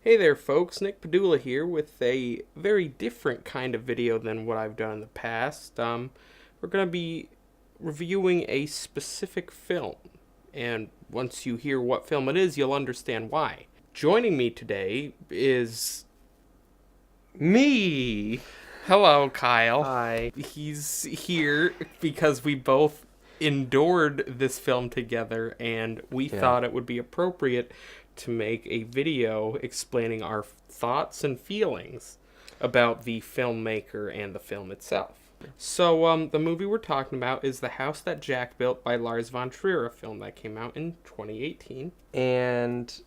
Hey there, folks. Nick Padula here with a very different kind of video than what I've done in the past. We're going to be reviewing a specific film, and once you hear what film it is, you'll understand why. Joining me today is Me! hello, Kyle. Hi. He's here because we both endured this film together, and we thought it would be appropriate to make a video explaining our thoughts and feelings about the filmmaker and the film itself. So, the movie we're talking about is The House That Jack Built by Lars von Trier, a film that came out in 2018. And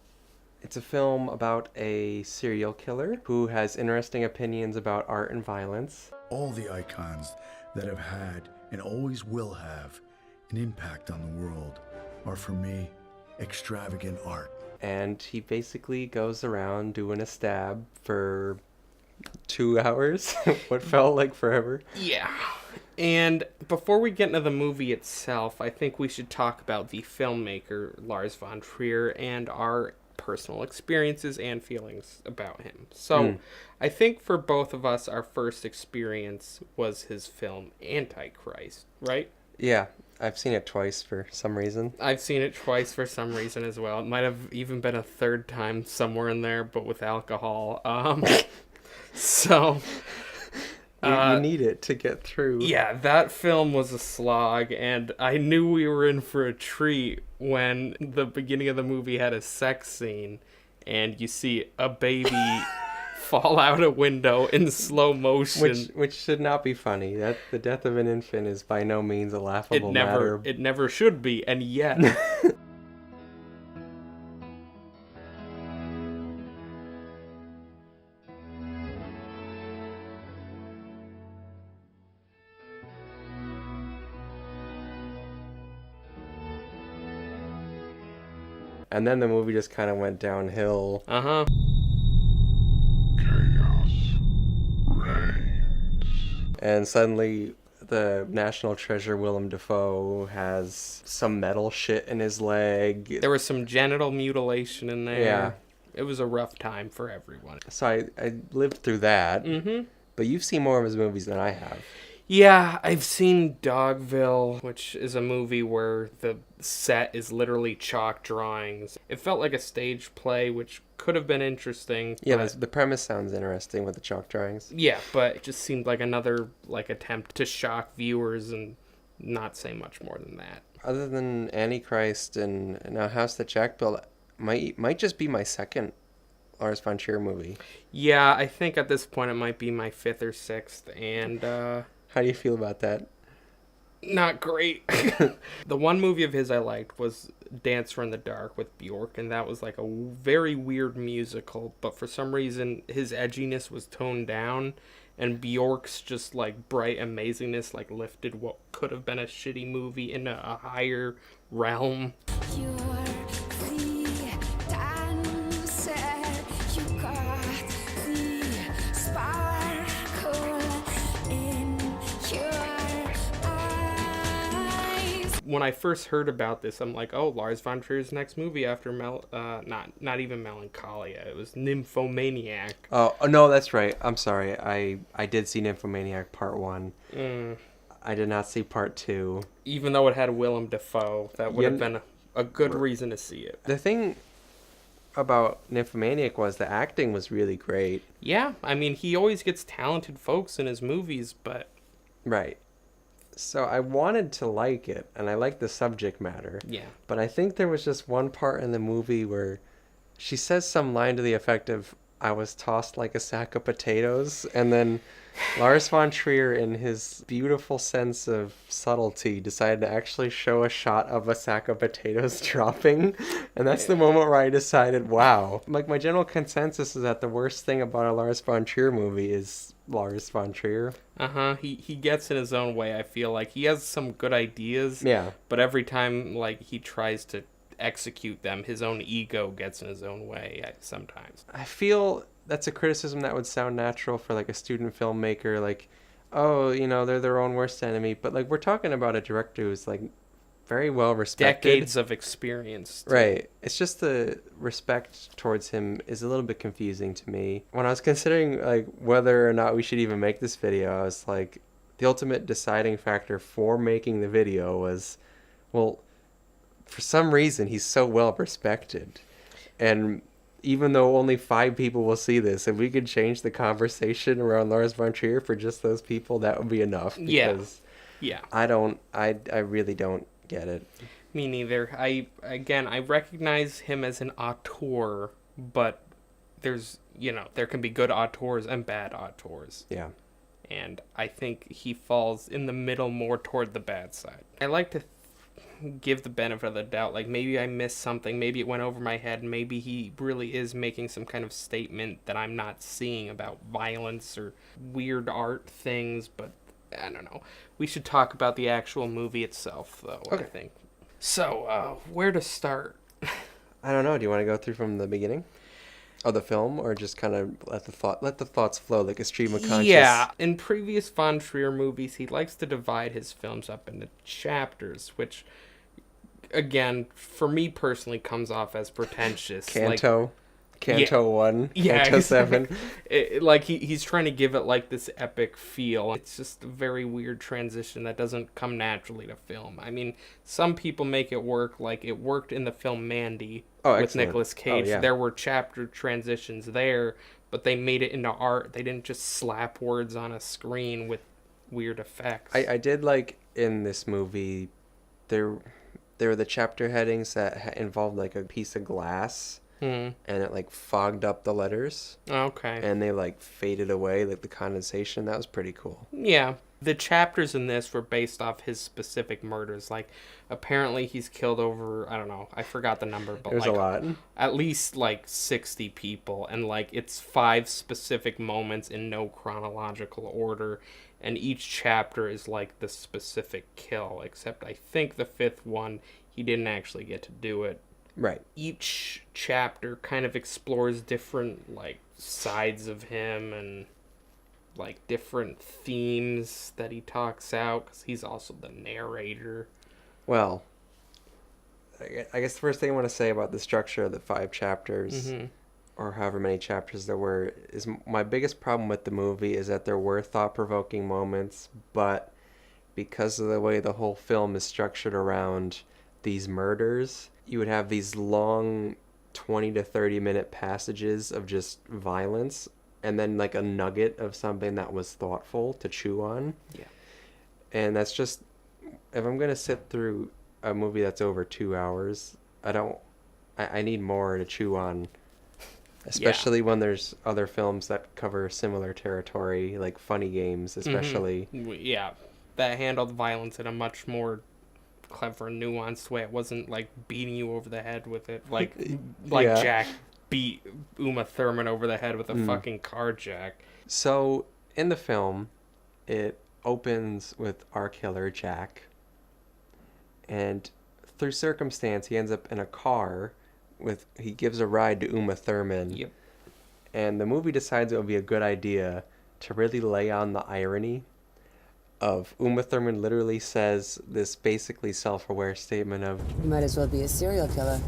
it's a film about a serial killer who has interesting opinions about art and violence. All the icons that have had and always will have an impact on the world are, for me, extravagant art. And he basically goes around doing a stab for 2 hours, what felt like forever. Yeah. And before we get into the movie itself, I think we should talk about the filmmaker, Lars von Trier, and our personal experiences and feelings about him. So, I think for both of us, our first experience was his film Antichrist, right? Yeah, I've seen it twice for some reason. I've seen it twice for some reason as well. It might have even been a third time somewhere in there, but with alcohol. So... You need it to get through. Yeah, that film was a slog, and I knew we were in for a treat when the beginning of the movie had a sex scene, and you see a baby fall out a window in slow motion. Which should not be funny. That the death of an infant is by no means a laughable matter. It never should be, and yet... And then the movie just kind of went downhill. Uh-huh. Chaos reigns. And suddenly the national treasure Willem Dafoe has some metal shit in his leg. There was some genital mutilation in there. Yeah. It was a rough time for everyone. So I lived through that. Mm-hmm. But you've seen more of his movies than I have. Yeah, I've seen Dogville, which is a movie where the set is literally chalk drawings. It felt like a stage play, which could have been interesting. Yeah, but, the premise sounds interesting with the chalk drawings. yeah, but it just seemed like another attempt to shock viewers and not say much more than that. Other than Antichrist and now House That Jack Built, might just be my second Lars von Trier movie. Yeah, I think at this point it might be my fifth or sixth, and How do you feel about that? not great. The one movie of his I liked was Dancer in the Dark with Bjork, and that was like a very weird musical, but for some reason his edginess was toned down, and Bjork's just like bright amazingness like lifted what could have been a shitty movie into a higher realm. You're the dancer, you got the sparkle in your eyes. When I first heard about this, I'm like, oh, Lars von Trier's next movie after not even Melancholia. It was Nymphomaniac. Oh, no, that's right. I'm sorry. I did see Nymphomaniac Part 1. I did not see Part 2. Even though it had Willem Dafoe, that would have been a good reason to see it. The thing about Nymphomaniac was the acting was really great. Yeah, I mean, he always gets talented folks in his movies, but Right. So I wanted to like it, and I liked the subject matter. yeah. But I think there was just one part in the movie where she says some line to the effect of, I was tossed like a sack of potatoes, and then Lars von Trier, in his beautiful sense of subtlety, decided to actually show a shot of a sack of potatoes dropping, and that's the moment where I decided, wow. Like, my general consensus is that the worst thing about a Lars von Trier movie is Lars von Trier. Uh-huh. He gets in his own way, I feel like. He has some good ideas, Yeah. but every time, he tries to execute them, his own ego gets in his own way sometimes. I feel that's a criticism that would sound natural for like a student filmmaker, like, oh, they're their own worst enemy. But like, we're talking about a director who's like very well respected. Decades of experience. Too. Right. It's just the respect towards him is a little bit confusing to me. When I was considering like whether or not we should even make this video, I was like, the ultimate deciding factor for making the video was, well, for some reason he's so well respected. And even though only 5 people will see this, if we could change the conversation around Lars von Trier for just those people, that would be enough. Because yeah. I really don't get it. Me neither. I recognize him as an auteur, but there's, there can be good auteurs and bad auteurs. Yeah. And I think he falls in the middle more toward the bad side. I like to give the benefit of the doubt. Like, maybe I missed something. Maybe it went over my head. Maybe he really is making some kind of statement that I'm not seeing about violence or weird art things. But I don't know. We should talk about the actual movie itself, though, okay. I think. So, where to start? I don't know. Do you want to go through from the beginning of the film, or just kind of let the thoughts flow like a stream of conscious? Yeah. In previous Von Trier movies, he likes to divide his films up into chapters, which, again, for me personally, comes off as pretentious. Canto 1, yeah, Canto 7. He's trying to give it like this epic feel. It's just a very weird transition that doesn't come naturally to film. I mean, some people make it work, like it worked in the film Mandy with Nicolas Cage. Oh, yeah. There were chapter transitions there, but they made it into art. They didn't just slap words on a screen with weird effects. I did like in this movie, there were the chapter headings that involved like a piece of glass. And it like fogged up the letters. Okay. And they like faded away, like the condensation. That was pretty cool. Yeah. The chapters in this were based off his specific murders. Like, apparently he's killed over, I don't know, I forgot the number, but There's like a lot. At least like 60 people, and like it's 5 specific moments in no chronological order, and each chapter is like the specific kill, except I think the 5th one he didn't actually get to do it. Right. Each chapter kind of explores different like sides of him and like different themes that he talks out, because he's also the narrator. Well, I guess the first thing I want to say about the structure of the 5 chapters, or however many chapters there were, is my biggest problem with the movie is that there were thought-provoking moments, but because of the way the whole film is structured around these murders, you would have these long 20 to 30 minute passages of just violence, and then like a nugget of something that was thoughtful to chew on. Yeah. And that's just, if I'm going to sit through a movie that's over 2 hours, I need more to chew on, especially when there's other films that cover similar territory, like Funny Games especially. Yeah, that handled violence in a much more clever, nuanced way. It wasn't like beating you over the head with it, like Yeah. Jack beat Uma Thurman over the head with a fucking car jack. So in the film, it opens with our killer Jack, and through circumstance he ends up in a car he gives a ride to Uma Thurman. Yep. And the movie decides it would be a good idea to really lay on the irony of Uma Thurman literally says this basically self-aware statement of, You might as well be a serial killer.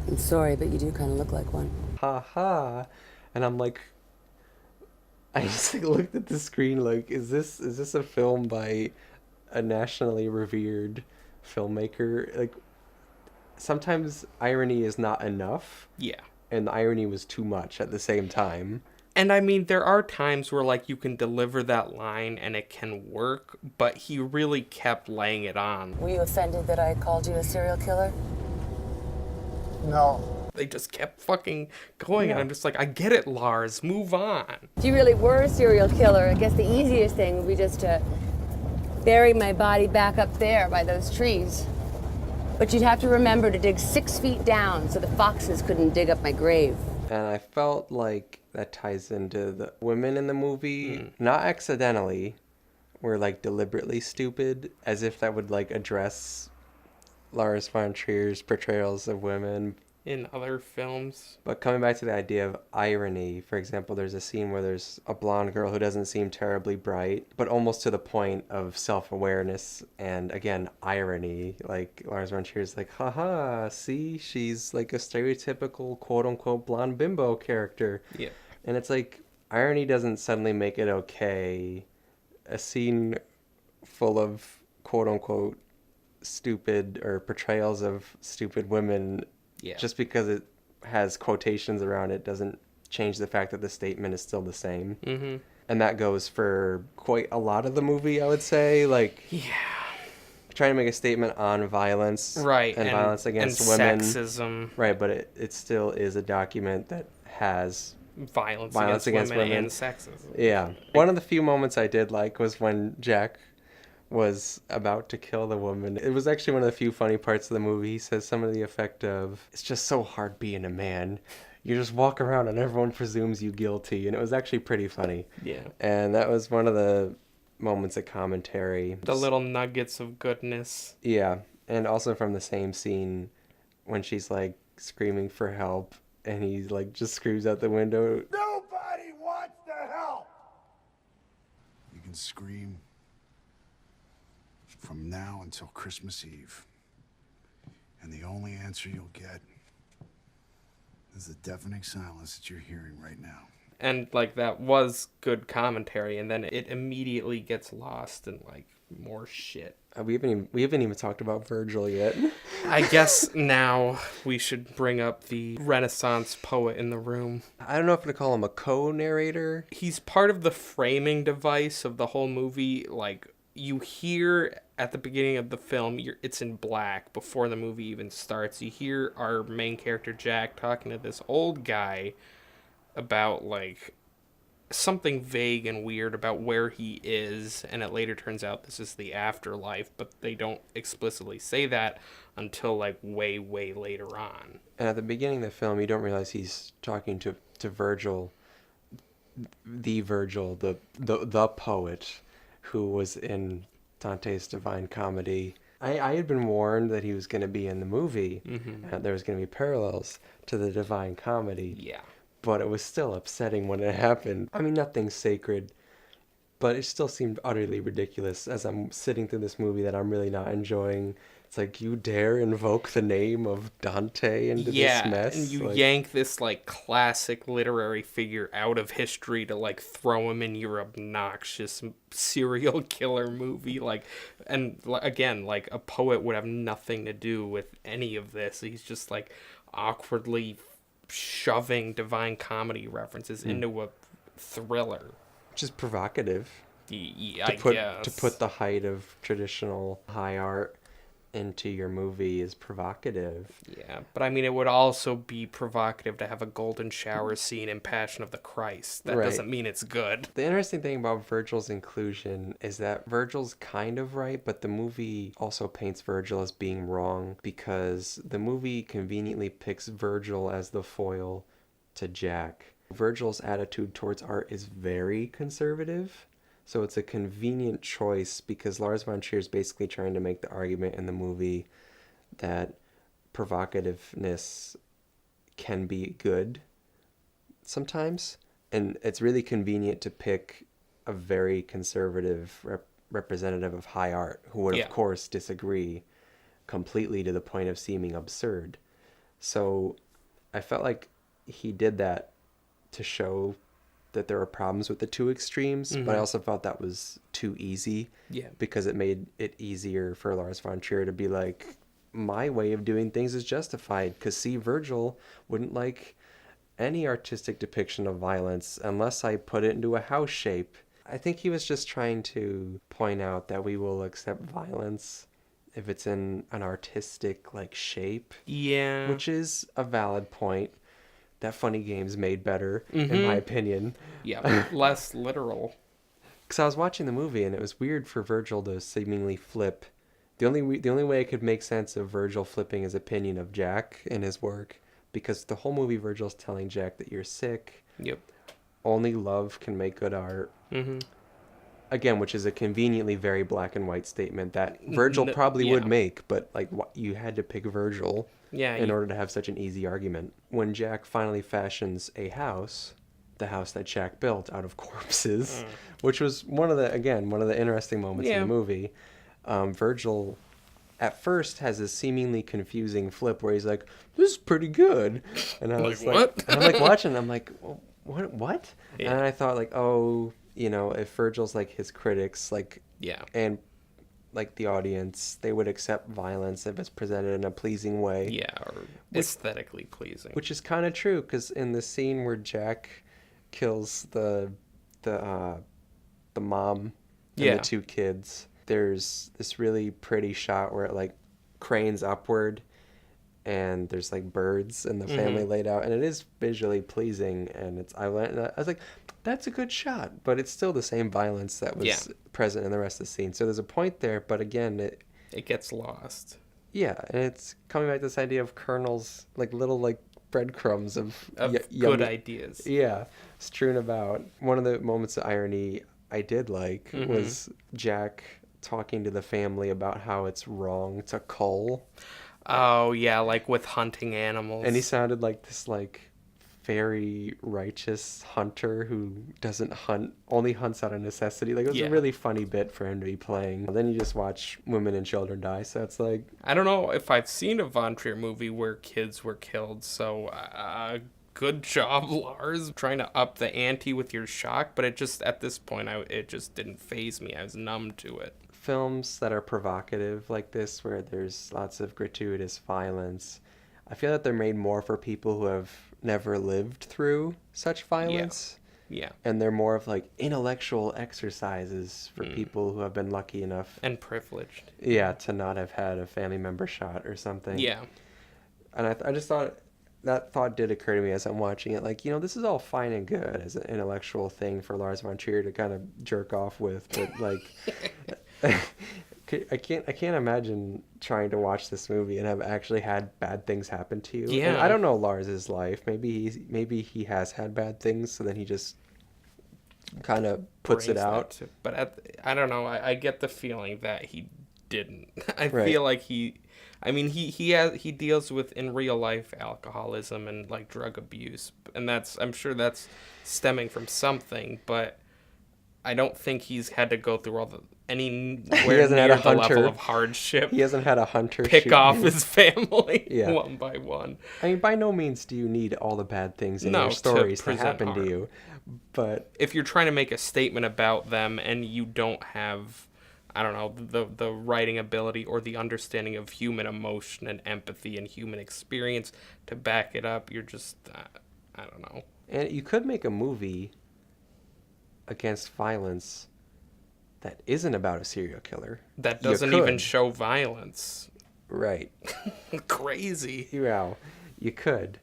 I'm sorry, but you do kind of look like one. ha ha. And I'm like, I just like looked at the screen like, is this a film by a nationally revered filmmaker? Like, sometimes irony is not enough. Yeah. And the irony was too much at the same time. And I mean, there are times where like you can deliver that line and it can work, but he really kept laying it on. Were you offended that I called you a serial killer? No. They just kept fucking going, and I'm just like, I get it, Lars, move on. If you really were a serial killer, I guess the easiest thing would be just to bury my body back up there by those trees. But you'd have to remember to dig 6 feet down so the foxes couldn't dig up my grave. And I felt like that ties into the women in the movie, not accidentally, were like deliberately stupid, as if that would like address Lars von Trier's portrayals of women. in other films. But coming back to the idea of irony, for example, there's a scene where there's a blonde girl who doesn't seem terribly bright, but almost to the point of self-awareness and, again, irony. Like, Lars von Trier's like, haha, see, she's like a stereotypical quote-unquote blonde bimbo character. Yeah. And it's like, irony doesn't suddenly make it okay. A scene full of quote-unquote stupid or portrayals of stupid women, Yeah. just because it has quotations around it doesn't change the fact that the statement is still the same. Mm-hmm. And that goes for quite a lot of the movie, I would say. Like, Yeah. trying to make a statement on violence, Right. and violence against and women, sexism. right? But it still is a document that has Violence Violence against against women, women. and sexism. Yeah. One of the few moments I did like was when Jack was about to kill the woman. It was actually one of the few funny parts of the movie. He says some of the effect of, it's just so hard being a man. You just walk around and everyone presumes you guilty. And it was actually pretty funny. Yeah. And that was one of the moments of commentary. The little nuggets of goodness. Yeah. And also from the same scene when she's like screaming for help and he like just screams out the window. Nobody wants to help! You can scream from now until Christmas Eve. And the only answer you'll get is the deafening silence that you're hearing right now. And like that was good commentary, and then it immediately gets lost in like more shit. We haven't even talked about Virgil yet. I guess now we should bring up the Renaissance poet in the room. I don't know if to call him a co-narrator. He's part of the framing device of the whole movie. Like, you hear at the beginning of the film, it's in black before the movie even starts. You hear our main character Jack talking to this old guy about like something vague and weird about where he is, and it later turns out this is the afterlife, but they don't explicitly say that until like way later on. And at the beginning of the film, you don't realize he's talking to Virgil, the poet who was in Dante's Divine Comedy. I had been warned that he was going to be in the movie, and there was going to be parallels to the Divine Comedy. Yeah. But it was still upsetting when it happened. I mean, nothing's sacred, but it still seemed utterly ridiculous as I'm sitting through this movie that I'm really not enjoying. It's like, you dare invoke the name of Dante into this mess? And you like, yank this like classic literary figure out of history to like throw him in your obnoxious serial killer movie. Like, and again, like a poet would have nothing to do with any of this. He's just like awkwardly shoving Divine Comedy references into a thriller. which is provocative. I guess. To put the height of traditional high art into your movie is provocative. Yeah, but I mean, it would also be provocative to have a golden shower scene in Passion of the Christ. That Right. doesn't mean it's good. The interesting thing about Virgil's inclusion is that Virgil's kind of right, but the movie also paints Virgil as being wrong because the movie conveniently picks Virgil as the foil to Jack. Virgil's attitude towards art is very conservative. So it's a convenient choice because Lars von Trier is basically trying to make the argument in the movie that provocativeness can be good sometimes. And it's really convenient to pick a very conservative representative of high art who would, Yeah. of course, disagree completely to the point of seeming absurd. So I felt like he did that to show that there are problems with the two extremes, but I also felt that was too easy. Yeah. Because it made it easier for Lars von Trier to be like, my way of doing things is justified. Because see, Virgil wouldn't like any artistic depiction of violence unless I put it into a house shape. I think he was just trying to point out that we will accept violence if it's in an artistic like shape, Yeah. which is a valid point that Funny Games made better, in my opinion. Yeah, less literal. Because I was watching the movie and it was weird for Virgil to seemingly flip. The only way I could make sense of Virgil flipping his opinion of Jack in his work, because the whole movie Virgil's telling Jack that you're sick. Yep. Only love can make good art. Again, which is a conveniently very black and white statement that Virgil probably would yeah. make, but like you had to pick Virgil. Yeah, in order to have such an easy argument. When Jack finally fashions a house, the house that Jack built out of corpses, which was one of the interesting moments in Yeah. the movie. Virgil at first has a seemingly confusing flip where he's like, "This is pretty good," and I Like, was what? and I'm like watching, I'm like, well, what? Yeah. And I thought like, oh, if Virgil's like his critics, like, Yeah. and like the audience, they would accept violence if it's presented in a pleasing way. Yeah, or aesthetically pleasing. Which is kind of true, because in the scene where Jack kills the mom and Yeah. the two kids, there's this really pretty shot where it like cranes upward, and there's like birds and the family laid out, and it is visually pleasing. And I was like, that's a good shot, but it's still the same violence that was present in the rest of the scene. So there's a point there, but again, it gets lost. yeah, and it's coming back to this idea of kernels, like little like breadcrumbs of Good yummy- ideas. Yeah, strewn about. One of the moments of irony I did like was Jack talking to the family about how it's wrong to cull, Oh, yeah, like with hunting animals. and he sounded like this like very righteous hunter who doesn't hunt, only hunts out of necessity. Like, it was Yeah. a really funny bit for him to be playing. Then you just watch women and children die, so it's like, I don't know if I've seen a Von Trier movie where kids were killed, so good job, Lars, trying to up the ante with your shock, but it just, at this point, it just didn't faze me. I was numb to it. films that are provocative like this, where there's lots of gratuitous violence, I feel that they're made more for people who have never lived through such violence. Yeah. And they're more of like intellectual exercises for people who have been lucky enough, And privileged. to not have had a family member shot or something. Yeah. And I just thought, that thought did occur to me as I'm watching it. Like, this is all fine and good as an intellectual thing for Lars von Trier to kind of jerk off with, but like, I can't imagine trying to watch this movie and have actually had bad things happen to you. Yeah. And I don't know Lars's life. Maybe he has had bad things, so then he just kind of puts it Brings that out. But I don't know. I get the feeling that he didn't. I Right. feel like he deals with in real life alcoholism and like drug abuse, and I'm sure that's stemming from something, but I don't think he's had to go through anywhere hasn't had near a the level hunter. of hardship. He hasn't had a hunter Pick shoot off him. his family Yeah. one by one. I mean, by no means do you need all the bad things in No, your to stories to present happen to harm. you, but If you're trying to make a statement about them and you don't have, I don't know, the writing ability or the understanding of human emotion and empathy and human experience to back it up, you're just, I don't know. and you could make a movie against violence that isn't about a serial killer. That You doesn't even could. show violence. Right. Crazy. Yeah, you could.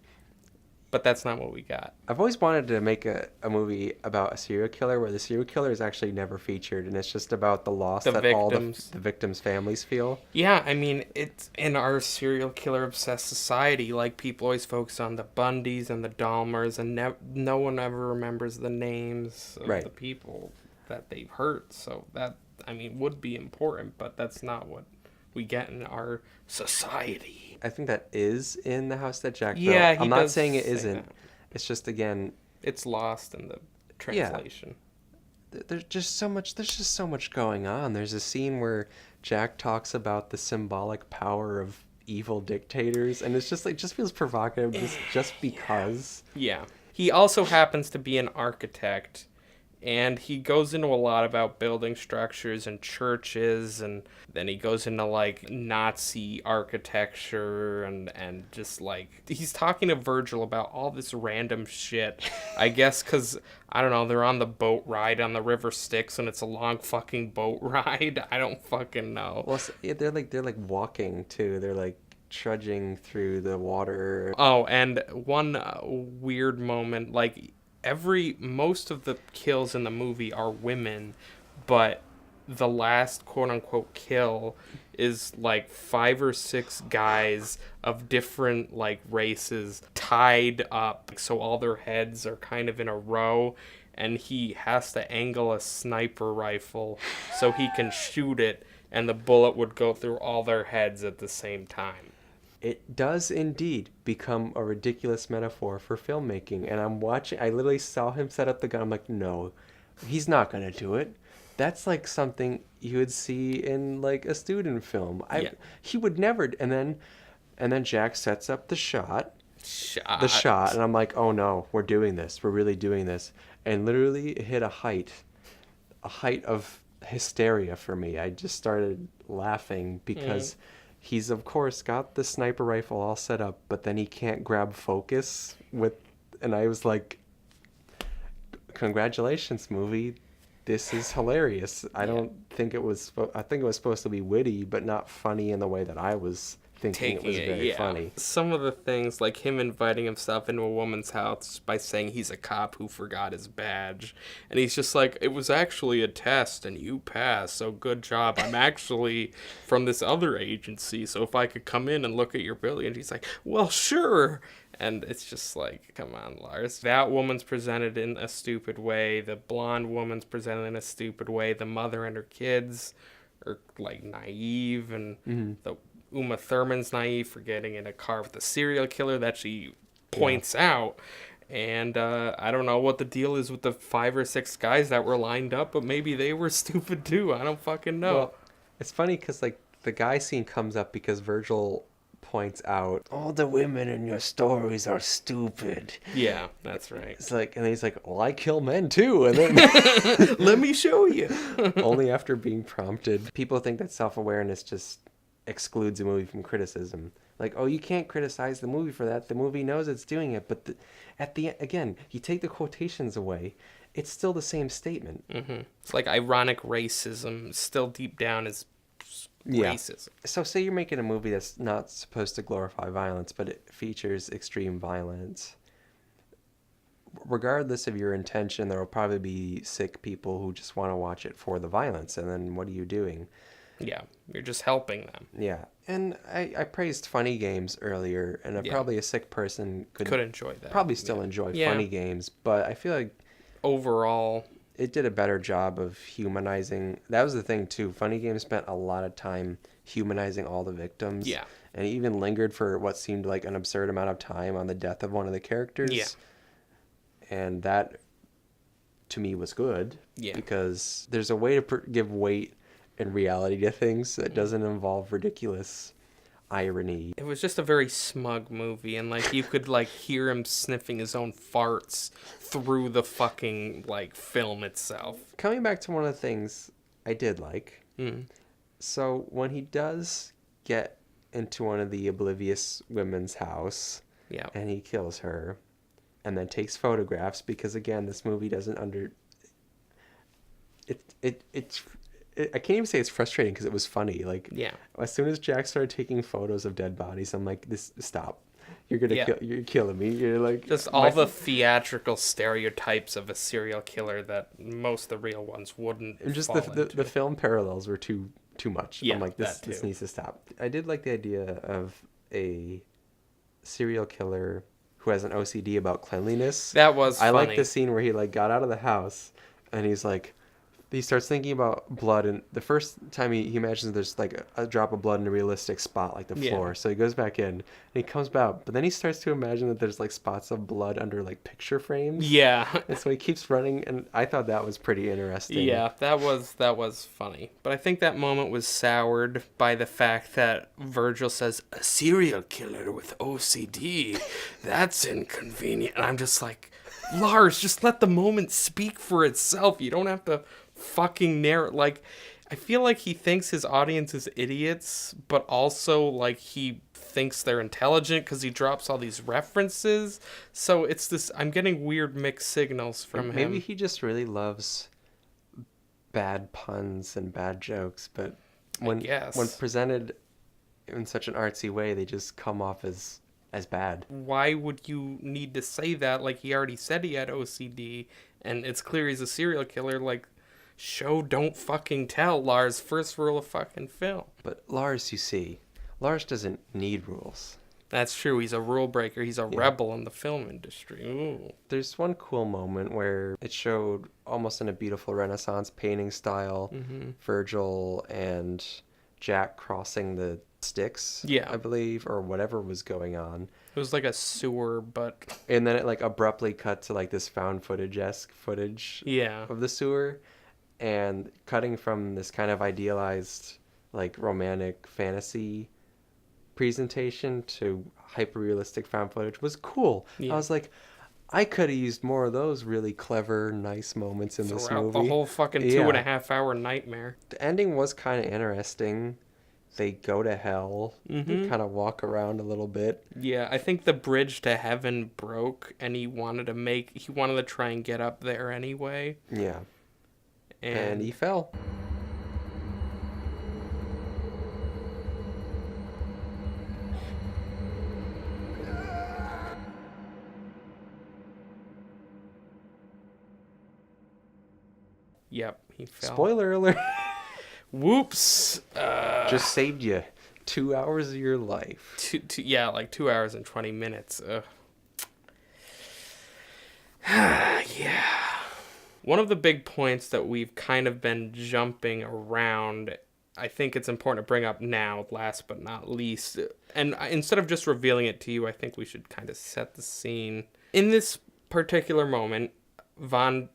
But that's not what we got. I've always wanted to make a movie about a serial killer where the serial killer is actually never featured, and it's just about the loss The that victims. all the victims' families feel. Yeah, I mean, it's in our serial killer obsessed society. Like, people always focus on the Bundys and the Dahmers, and no one ever remembers the names of Right. the people that they've hurt. So that, I mean, would be important, but that's not what we get in our society. I think that is in The House That Jack Built. Yeah, he I'm not does saying it say isn't. that. It's just, again, It's lost in the translation. there's just so much going on. There's a scene where Jack talks about the symbolic power of evil dictators, and it's just like, just feels provocative just because. Yeah. He also happens to be an architect, and he goes into a lot about building structures and churches, and then he goes into like Nazi architecture and just like, he's talking to Virgil about all this random shit. I guess because, I don't know, they're on the boat ride on the River Styx and it's a long fucking boat ride. I don't fucking know. Well, they're like walking too. They're like trudging through the water. Oh, and one weird moment, like most of the kills in the movie are women, but the last quote unquote kill is like 5 or 6 guys of different like races tied up, so all their heads are kind of in a row, and he has to angle a sniper rifle so he can shoot it, and the bullet would go through all their heads at the same time. it does indeed become a ridiculous metaphor for filmmaking. And I literally saw him set up the gun. I'm like, no, he's not going to do it. That's like something you would see in like a student film. He would never. And then Jack sets up the shot, and I'm like, oh no, we're doing this. We're really doing this. And literally it hit a height of hysteria for me. I just started laughing because he's of course got the sniper rifle all set up, but then he can't grab focus and I was like, congratulations, movie. This is hilarious. I think it was supposed to be witty, but not funny in the way that I was thinking it was very funny. Some of the things, like him inviting himself into a woman's house by saying he's a cop who forgot his badge. And he's just like, it was actually a test and you passed, so good job. I'm actually from this other agency, so if I could come in and look at your building. And he's like, well, sure. And it's just like, come on, Lars. That woman's presented in a stupid way. The blonde woman's presented in a stupid way. The mother and her kids are like naive, and the Uma Thurman's naive for getting in a car with a serial killer that she points out. And I don't know what the deal is with the 5 or 6 guys that were lined up, but maybe they were stupid too. I don't fucking know. Well, it's funny because like the guy scene comes up because Virgil points out, all the women in your stories are stupid. Yeah, that's right. It's like, and he's like, well, I kill men too. And then let me show you. Only after being prompted. People think that self-awareness just excludes a movie from criticism. Like, oh, you can't criticize the movie for that. The movie knows it's doing it. But at the end, again, you take the quotations away, it's still the same statement. It's like ironic racism still deep down is racism. So say you're making a movie that's not supposed to glorify violence, but it features extreme violence. Regardless of your intention, there will probably be sick people who just want to watch it for the violence. And then what are you doing? Yeah, you're just helping them. Yeah, and I praised Funny Games earlier, and probably a sick person could enjoy that. Probably still enjoy Funny Games, but I feel like overall it did a better job of humanizing. That was the thing too. Funny Games spent a lot of time humanizing all the victims. Yeah, and it even lingered for what seemed like an absurd amount of time on the death of one of the characters. Yeah, and that to me was good. Yeah, because there's a way to give weight and reality to things that doesn't involve ridiculous irony. It was just a very smug movie, and like you could like hear him sniffing his own farts through the fucking like film itself. Coming back to one of the things I did like. So when he does get into one of the oblivious women's house, and he kills her, and then takes photographs, because again, this movie doesn't it's I can't even say it's frustrating because it was funny. Like, as soon as Jack started taking photos of dead bodies, I'm like, stop. You're gonna you're killing me. You're like, just all the theatrical stereotypes of a serial killer that most of the real ones wouldn't. And just the film parallels were too much. Yeah, I'm like, this needs to stop. I did like the idea of a serial killer who has an OCD about cleanliness. That was funny. I like the scene where he like got out of the house and he's like, he starts thinking about blood, and the first time he imagines there's like a drop of blood in a realistic spot like the floor. So he goes back in and he comes back, but then he starts to imagine that there's like spots of blood under like picture frames. And so he keeps running, and I thought that was pretty interesting. That was funny. But I think that moment was soured by the fact that Virgil says, a serial killer with OCD, that's inconvenient. And I'm just like, Lars, just let the moment speak for itself. You don't have to fucking narrate. Like, I feel like he thinks his audience is idiots, but also like he thinks they're intelligent because he drops all these references. So it's this, I'm getting weird mixed signals from him. Maybe he just really loves bad puns and bad jokes, but when presented in such an artsy way, they just come off as bad. Why would you need to say that? Like, he already said he had OCD, and it's clear he's a serial killer. Like, show don't fucking tell, Lars. First rule of fucking film. But Lars, you see, Lars doesn't need rules. That's true. He's a rule breaker. He's a rebel in the film industry. Ooh. There's one cool moment where it showed almost in a beautiful Renaissance painting style, Virgil and Jack crossing the sticks, Yeah. I believe, or whatever was going on. It was like a sewer, but And then it like abruptly cut to like this found footage-esque footage yeah. of the sewer, and cutting from this kind of idealized like romantic fantasy presentation to hyper-realistic found footage was cool. Yeah. I was like, I could have used more of those really clever, nice moments in this Throughout movie. the whole fucking Yeah. 2.5 hour nightmare. The ending was kind of interesting. They go to hell. They kind of walk around a little bit. Yeah, I think the bridge to heaven broke, and he wanted to try and get up there anyway. Yeah. And And he fell. yep, he fell. Spoiler alert. Whoops. Just saved you 2 hours of your life. Like 2 hours and 20 minutes. Ugh. Yeah. One of the big points that we've kind of been jumping around, I think it's important to bring up now, last but not least. And instead of just revealing it to you, I think we should kind of set the scene. In this particular moment, Von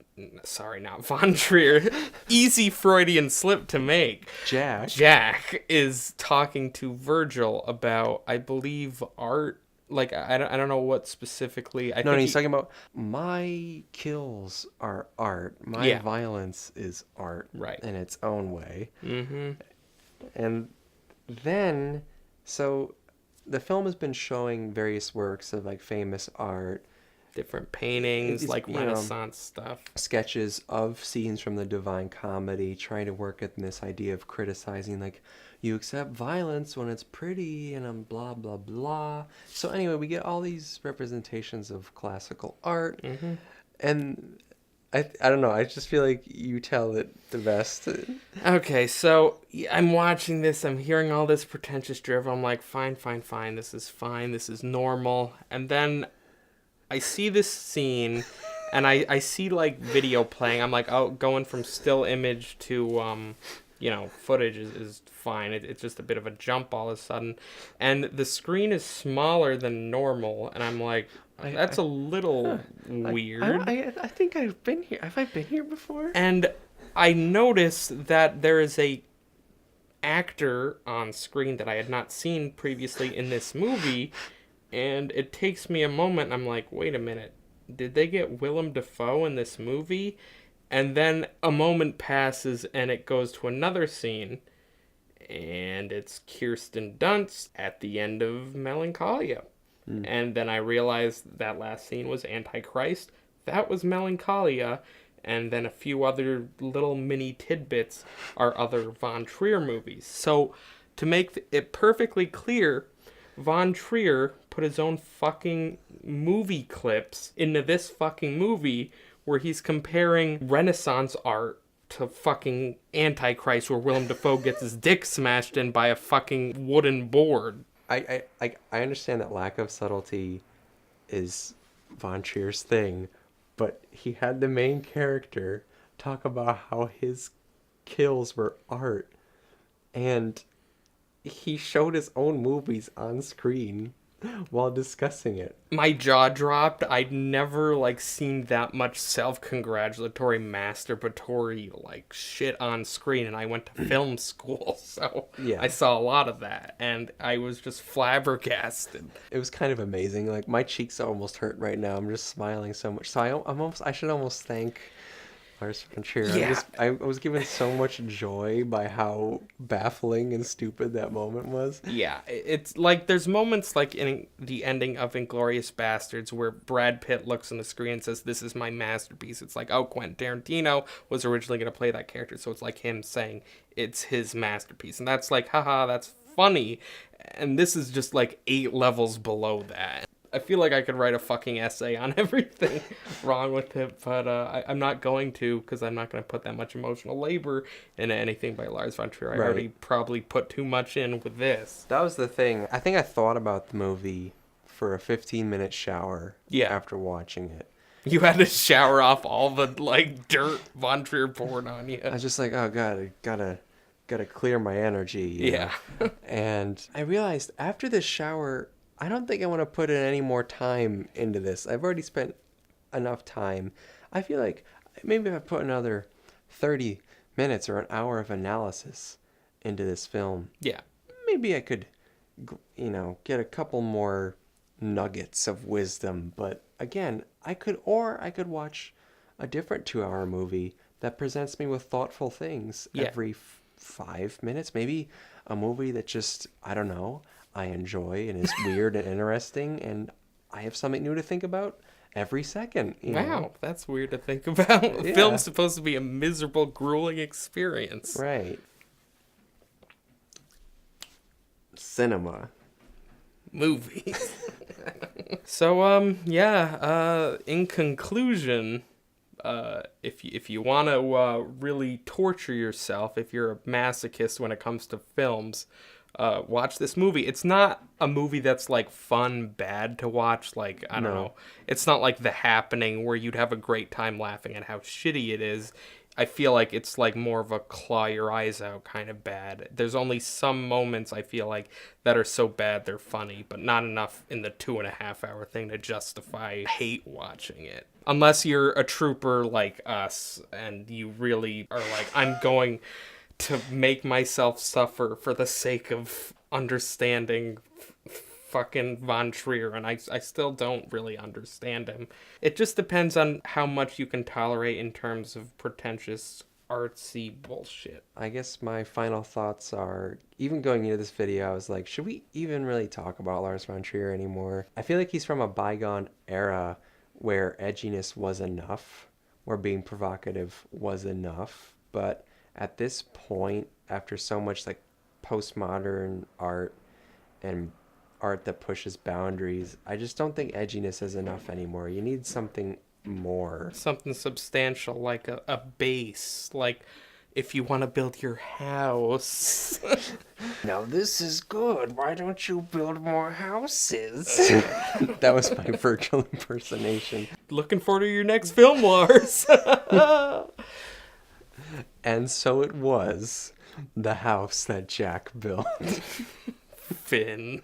Trier, easy Freudian slip to make. Jack is talking to Virgil about, I believe, art. Like, I don't know what specifically. No, he's talking about my kills are art. My violence is art. Right. In its own way. Mm-hmm. And then, so the film has been showing various works of like famous art. Different paintings, It's, like you know, Renaissance stuff. Sketches of scenes from the Divine Comedy, trying to work at this idea of criticizing, like, you accept violence when it's pretty, and I'm blah, blah, blah. So anyway, we get all these representations of classical art, and I don't know, I just feel like you tell it the best. Okay, so I'm watching this, I'm hearing all this pretentious drivel, I'm like, fine, this is normal, and then I see this scene, and I see, like, video playing. I'm like, oh, going from still image to, footage is fine. It's just a bit of a jump all of a sudden. And the screen is smaller than normal, and I'm like, that's a little weird. I think I've been here. Have I been here before? And I noticed that there is a actor on screen that I had not seen previously in this movie. And it takes me a moment, and I'm like, wait a minute, did they get Willem Dafoe in this movie? And then a moment passes, and it goes to another scene, and it's Kirsten Dunst at the end of Melancholia. And then I realized that last scene was Antichrist. That was Melancholia. And then a few other little mini tidbits are other Von Trier movies. So to make it perfectly clear, Von Trier put his own fucking movie clips into this fucking movie where he's comparing Renaissance art to fucking Antichrist, where Willem Dafoe gets his dick smashed in by a fucking wooden board. I understand that lack of subtlety is Von Trier's thing, but he had the main character talk about how his kills were art, and he showed his own movies on screen while discussing it. My jaw dropped. I'd never seen that much self-congratulatory, masturbatory shit on screen, and I went to film school, so Yeah. I saw a lot of that, and I was just flabbergasted. It was kind of amazing. Like, my cheeks almost hurt right now. I'm just smiling so much. So I should almost thank Lars von Trier. Yeah. I was given so much joy by how baffling and stupid that moment was. Yeah, it's like there's moments like in the ending of Inglourious Bastards where Brad Pitt looks on the screen and says, "This is my masterpiece." It's like, oh, Quentin Tarantino was originally going to play that character, so it's like him saying it's his masterpiece. And that's like, haha, that's funny. And this is just like 8 levels below that. I feel like I could write a fucking essay on everything wrong with it, but I'm not going to, because I'm not going to put that much emotional labor into anything by Lars von Trier. I Right. already probably put too much in with this. That was the thing. I think I thought about the movie for a 15-minute shower after watching it. You had to shower off all the dirt Von Trier poured on you. I was just like, oh god, I gotta gotta clear my energy. You know? And I realized after this shower, I don't think I want to put in any more time into this. I've already spent enough time. I feel like maybe if I put another 30 minutes or an hour of analysis into this film, maybe I could, get a couple more nuggets of wisdom. But again, I could watch a different 2-hour movie that presents me with thoughtful things every 5 minutes. Maybe a movie that just, I don't know, I enjoy and is weird and interesting, and I have something new to think about every second. Wow, that's weird to think about. Yeah. Film's supposed to be a miserable, grueling experience. Right. Cinema. Movies. So, in conclusion, if you want to really torture yourself, if you're a masochist when it comes to films, watch this movie. It's not a movie that's like fun bad to watch. Like, I don't know. It's not like The Happening where you'd have a great time laughing at how shitty it is. I feel like it's like more of a claw your eyes out kind of bad. There's only some moments I feel like that are so bad they're funny, but not enough in the 2.5-hour thing to justify hate watching it. Unless you're a trooper like us and you really are like, I'm going to make myself suffer for the sake of understanding fucking Von Trier, and I still don't really understand him. It just depends on how much you can tolerate in terms of pretentious, artsy bullshit. I guess my final thoughts are, even going into this video, I was like, should we even really talk about Lars von Trier anymore? I feel like he's from a bygone era where edginess was enough, where being provocative was enough, but at this point, after so much like postmodern art and art that pushes boundaries, I just don't think edginess is enough anymore. You need something more. Something substantial, like a base, like if you want to build your house. Now this is good. Why don't you build more houses? That was my Virgil impersonation. Looking forward to your next film, Lars. And so it was the house that Jack built. Finn.